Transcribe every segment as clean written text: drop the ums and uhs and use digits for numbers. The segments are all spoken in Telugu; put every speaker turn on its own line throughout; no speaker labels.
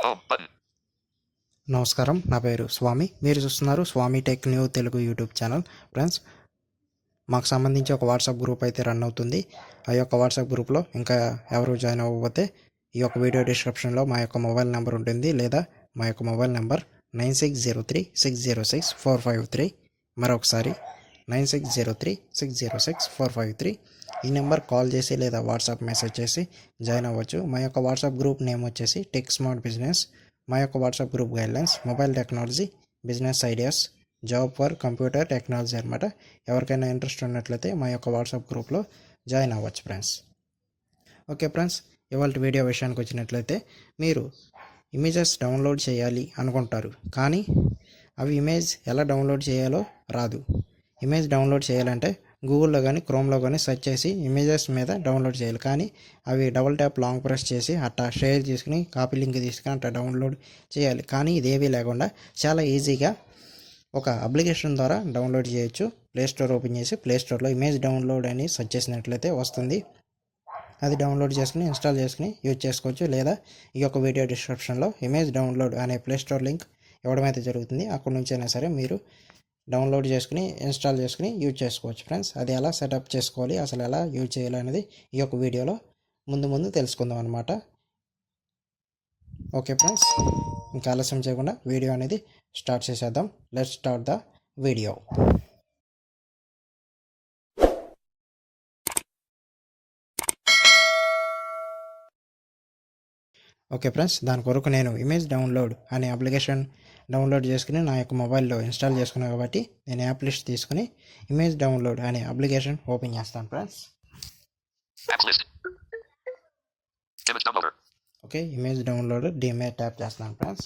Home button.
నమస్కారం, నా పేరు స్వామి. మీరు చూస్తున్నారు Swamy tech new Telugu YouTube channel. Friends, మాకు సంబంధించి ఒక వాట్సాప్ గ్రూప్ అయితే రన్ అవుతుంది. ఆ యొక్క వాట్సాప్ గ్రూప్లో ఇంకా ఎవరు జాయిన్ అవ్వకపోతే ఈ యొక్క వీడియో డిస్క్రిప్షన్లో మా యొక్క మొబైల్ నెంబర్ ఉంటుంది, లేదా మా యొక్క మొబైల్ నెంబర్ 9603606453. మరొకసారి 9603606453. ఈ నెంబర్ కాల్ చేసి లేదా వాట్సాప్ మెసేజ్ చేసి జాయిన్ అవ్వచ్చు. మా యొక్క వాట్సాప్ గ్రూప్ నేమ్ వచ్చేసి టెక్ స్మార్ట్ బిజినెస్. మా యొక్క WhatsApp group guidelines mobile technology, business ideas, job for computer technology అనమాట. ఎవరికైనా ఇంట్రెస్ట్ ఉన్నట్లయితే మా యొక్క వాట్సాప్ గ్రూప్లో జాయిన్ అవ్వచ్చు ఫ్రెండ్స్. ఓకే ఫ్రెండ్స్, ఇవాళ వీడియో విషయానికి వచ్చినట్లయితే, మీరు ఇమేజెస్ డౌన్లోడ్ చేయాలి అనుకుంటారు, కానీ అవి ఇమేజ్ ఎలా డౌన్లోడ్ చేయాలో రాదు. ఇమేజ్ డౌన్లోడ్ చేయాలంటే గూగుల్లో కానీ క్రోమ్లో కానీ సెర్చ్ చేసి ఇమేజెస్ మీద డౌన్లోడ్ చేయాలి, కానీ అవి డబుల్ ట్యాప్ లాంగ్ ప్రెస్ చేసి అట్టా షేర్ చేసుకుని కాపీ లింక్ తీసుకుని అట్టా డౌన్లోడ్ చేయాలి. కానీ ఇదేవీ లేకుండా చాలా ఈజీగా ఒక అప్లికేషన్ ద్వారా డౌన్లోడ్ చేయొచ్చు. ప్లేస్టోర్ ఓపెన్ చేసి ప్లేస్టోర్లో ఇమేజ్ డౌన్లోడ్ అని సెర్చ్ చేసినట్లయితే వస్తుంది. అది డౌన్లోడ్ చేసుకుని ఇన్స్టాల్ చేసుకుని యూజ్ చేసుకోవచ్చు. లేదా ఈ యొక్క వీడియో డిస్క్రిప్షన్లో ఇమేజ్ డౌన్లోడ్ అనే ప్లేస్టోర్ లింక్ ఇవ్వడం అయితే జరుగుతుంది. అక్కడి నుంచి అయినా సరే మీరు డౌన్లోడ్ చేసుకుని ఇన్స్టాల్ చేసుకుని యూజ్ చేసుకోవచ్చు ఫ్రెండ్స్. అది ఎలా సెటప్ చేసుకోవాలి, అసలు ఎలా యూజ్ చేయాలి అనేది ఈ యొక్క వీడియోలో ముందు తెలుసుకుందాం అనమాట. ఓకే ఫ్రెండ్స్, ఇంకా ఆలస్యం చేయకుండా వీడియో అనేది స్టార్ట్ చేసేద్దాం. Let's start the video. Okay friends, దాని కొరకు నేను ఇమేజ్ డౌన్లోడ్ అనే అప్లికేషన్ డౌన్లోడ్ చేసుకుని నా యొక్క మొబైల్లో ఇన్స్టాల్ చేసుకున్నాను కాబట్టి నేను యాప్ లిస్ట్ తీసుకుని ఇమేజ్ డౌన్లోడ్ అనే అప్లికేషన్ ఓపెన్ చేస్తాను ఫ్రెండ్స్. ఓకే, ఇమేజ్ డౌన్లోడ్ దీని ట్యాప్ చేస్తాను friends.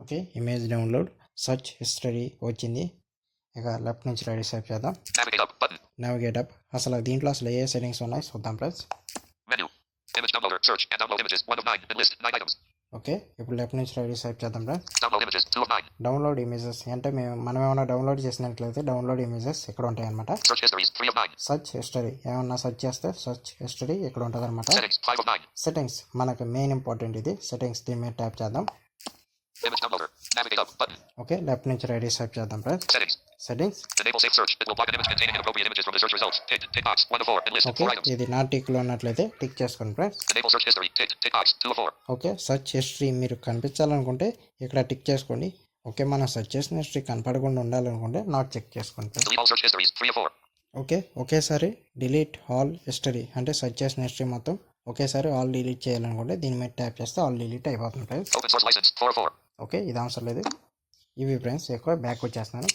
Okay, image download search history వచ్చింది. ఇక లెఫ్ట్ నుంచి రైట్ స్వైప్ చేద్దాం. Navigate up. అసలు దీంట్లో అసలు ఏ సెట్టింగ్స్ ఉన్నాయి చూద్దాం ఫ్రెండ్స్. ఓకే, ఇప్పుడు లెఫ్ట్ నుంచి రైట్ స్వైప్ చేద్దాం ఫ్రెండ్స్. డౌన్లోడ్ ఇమేజెస్ అంటే మనం ఏమైనా డౌన్లోడ్ చేసినట్లయితే డౌన్లోడ్ ఇమేజెస్ ఇక్కడ ఉంటాయి అనమాట. సర్చ్ హిస్టరీ ఏమన్నా సర్చ్ చేస్తే సర్చ్ హిస్టరీ ఇక్కడ ఉంటుంది అనమాట. సెట్టింగ్స్ మనకు మెయిన్ ఇంపార్టెంట్ ఇది. సెట్టింగ్స్ దీని మీద ట్యాప్ చేద్దాం. ఓకే, లెఫ్ట్ నుంచి రైట్ స్వైప్ చేద్దాం ఫ్రెండ్స్. సెట్టింగ్స్. ఓకే, ఇది నా టిక్లో ఉన్నట్లయితే టిక్ చేసుకోండి ఫ్రెండ్స్. ఓకే, సర్చ్ హిస్టరీ మీరు కనిపించాలనుకుంటే ఇక్కడ టిక్ చేసుకోండి. ఓకే, మనం సర్చ్ చేసిన హిస్టరీ కనపడకుండా ఉండాలనుకుంటే నాట్ చెక్ చేసుకోండి. ఓకే, ఒకేసారి డిలీట్ ఆల్ హిస్టరీ అంటే సర్చ్ చేసిన హిస్టరీ మొత్తం ఒకేసారి ఆల్ డిలీట్ చేయాలనుకుంటే దీని మీద ట్యాప్ చేస్తే ఆల్ డిలీట్ అయిపోతుంది ఫ్రెండ్స్. ఓకే, ఇది అవసరం లేదు. ఇవి ఫ్రెండ్స్ ఎక్కువ బ్యాక్ వచ్చేస్తున్నాను.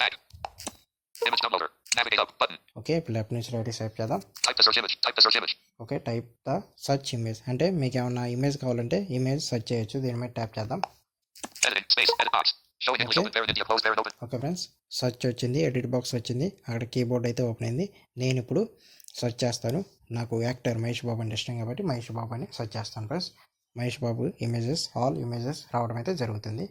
ఓకే, ఇప్పుడు లెఫ్ట్ నుంచి రైట్ స్వైప్ చేద్దాం. Okay, type the search image అంటే మీకు ఏమన్నా ఇమేజ్ కావాలంటే ఇమేజ్ సర్చ్ చేయొచ్చు. దీని మీద ట్యాప్ చేద్దాం. ఓకే ఫ్రెండ్స్, సర్చ్ వచ్చింది, ఎడిట్ బాక్స్ వచ్చింది, అక్కడ కీబోర్డ్ అయితే ఓపెన్ అయింది. నేను ఇప్పుడు సర్చ్ చేస్తాను. నాకు యాక్టర్ మహేష్ బాబు అంటే ఇష్టం కాబట్టి మహేష్ బాబు అని సర్చ్ చేస్తాను friends. Mahesh Babu images all images రావడం అయితే జరుగుతుంది.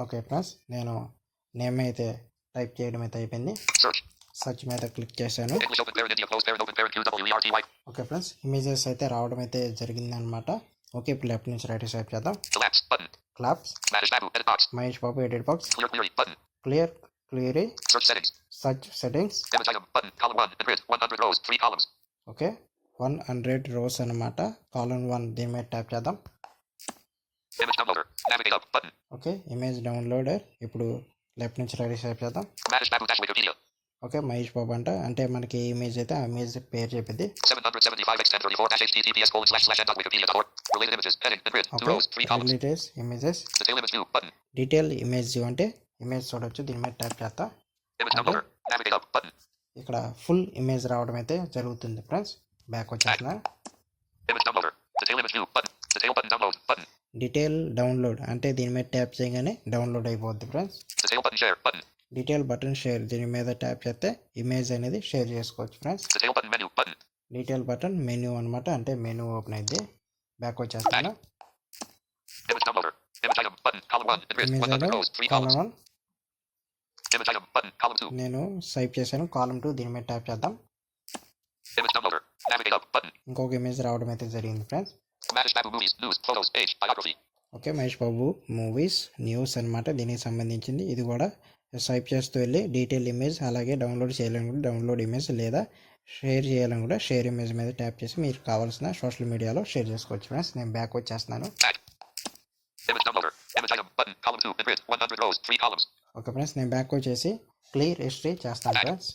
ఓకే ఫ్రెండ్స్, నేను నేమ్ అయితే టైప్ చేయడం అయితే అయిపోయింది. సర్చ్ మీద క్లిక్ చేశాను. ఓకే ఫ్రెండ్స్, ఇమేజెస్ అయితే రావడం అయితే జరిగింది అనమాట. ఓకే, ఇప్పుడు లెఫ్ట్ నుంచి రైట్ స్వైప్ చేద్దాం. Claps, Mahesh Babu edit box, clear clearly, search settings. Okay, 100 rows అనమాట. కాలమ్ 1 దీని మీద ట్యాప్ చేద్దాం. Okay, image downloader. ఇప్పుడు లెఫ్ట్ నుంచి రైట్ స్వైప్ చేద్దాం. ఓకే, మహేష్ బాబు అంటే మనకి ఇమేజ్ అయితే ఆ ఇమేజ్ పేరు చెప్పింది. ఇమేజెస్ డీటెయిల్ ఇమేజ్ అంటే ఇమేజ్ చూడొచ్చు. దీని మీద ట్యాప్ చేస్తా. ఇక్కడ ఫుల్ ఇమేజ్ రావడం అయితే జరుగుతుంది ఫ్రెండ్స్. బ్యాక్ వచ్చేసిన డీటెయిల్ డౌన్లోడ్ అంటే దీని మీద ట్యాప్ చేయగానే డౌన్లోడ్ అయిపోద్ది ఫ్రెండ్స్. డీటెయిల్ బటన్ షేర్, దీని మీద ట్యాప్ చేస్తే ఇమేజ్ అనేది షేర్ చేసుకోవచ్చు friends.
Detail button menu button.
Detail button menu అనమాట, అంటే మెనూ ఓపెన్ అయింది. బ్యాక్ వచ్చేస్తాను.
Image downloader. Image item button. Column 1. Grid.
Image
100
item
rows. 3
column
columns.
1
Image item button. Column 2.
నేను స్వైప్ చేశాను. కాలమ్ 2 దీని మీద ట్యాప్ చేద్దాం.
Image downloader. Navigate up button.
ఇంకొక ఇమేజ్ రావడం అయితే జరిగింది friends.
Mahesh Babu movies. News. Photos. Page. Biography.
Okay, Mahesh Babu movies news అనమాట, దీనికి సంబంధించింది. ఇది కూడా స్వైప్ చేస్తూ వెళ్ళి డీటెయిల్ ఇమేజ్, అలాగే డౌన్లోడ్ చేయాలని కూడా డౌన్లోడ్ ఇమేజ్, లేదా షేర్ చేయాలని కూడా షేర్ ఇమేజ్ మీద ట్యాప్ చేసి మీరు కావాల్సిన సోషల్ మీడియాలో షేర్ చేసుకోవచ్చు ఫ్రెండ్స్. నేను బ్యాక్ వచ్చేస్తున్నాను.
Tag. Image downloader. Image item button. Column 2. Grid. 100 rows. 3 columns.
Okay friends, నేను బ్యాక్ వచ్చేసి క్లియర్ హిస్టరీ చేస్తాను friends.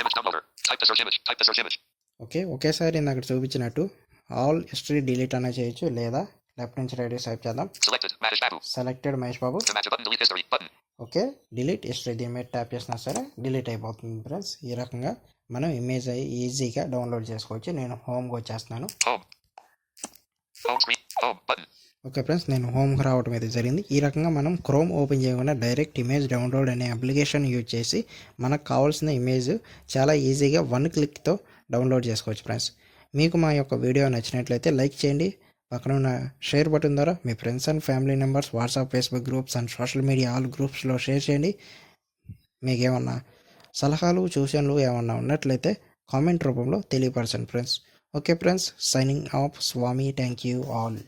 Image downloader. Type the search image. Type the search image.
Okay, ఒకేసారి నేను అక్కడ చూపించినట్టు ఆల్ హిస్టరీ డిలీట్ అనే చేయొచ్చు, లేదా లెఫ్ట్ నుంచి రైట్ స్వైప్ చేద్దాం.
Selected. Mahesh Babu.
Selected Mahesh Babu.
To match a button. Delete history button.
Okay, delete history దీని మీద ట్యాప్ చేసినా సరే డిలీట్ అయిపోతుంది ఫ్రెండ్స్. ఈ రకంగా మనం ఇమేజ్ ఈజీగా డౌన్లోడ్ చేసుకోవచ్చు. నేను హోమ్కి వచ్చేస్తున్నాను.
Home. Home screen. Home button.
Okay friends, నేను హోమ్కి రావడం అయితే జరిగింది. ఈ రకంగా మనం క్రోమ్ ఓపెన్ చేయకుండా డైరెక్ట్ ఇమేజ్ డౌన్లోడ్ అనే అప్లికేషన్ యూజ్ చేసి మనకు కావాల్సిన ఇమేజ్ చాలా ఈజీగా 1 క్లిక్తో డౌన్లోడ్ చేసుకోవచ్చు ఫ్రెండ్స్. మీకు మా యొక్క వీడియో నచ్చినట్లయితే లైక్ చేయండి. పక్కన ఉన్న షేర్ బటన్ ద్వారా మీ friends and family members, WhatsApp, Facebook groups and social media all గ్రూప్స్లో షేర్ చేయండి. మీకు ఏమన్నా సలహాలు సూచనలు ఏమన్నా ఉన్నట్లయితే కామెంట్ రూపంలో తెలియపరచండి friends. Okay friends, signing off Swamy. Thank you all.